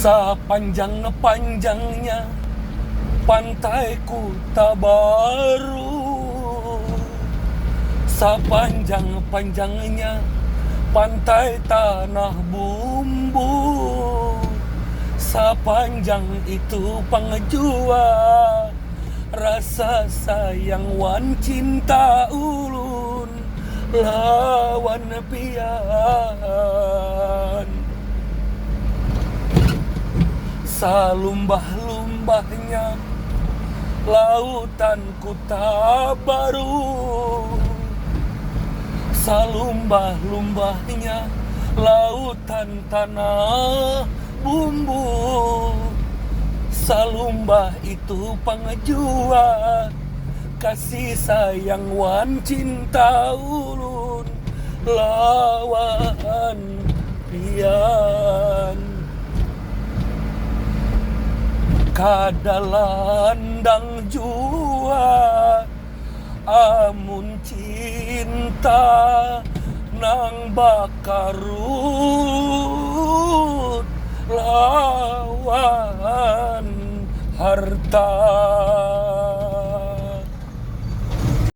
Sepanjang-panjangnya pantai Kuta Baru, sepanjang-panjangnya pantai Tanah Bumbu, sepanjang itu pangejua rasa sayang wan cinta ulun lawan pian. Salumbah-lumbahnya lautan Kuta Baru, salumbah-lumbahnya lautan Tanah Bumbu, salumbah itu pangejua kasih sayang wan cinta ulun lawan pian. Kadalandang jua amun cinta nang bakarut lawan harta.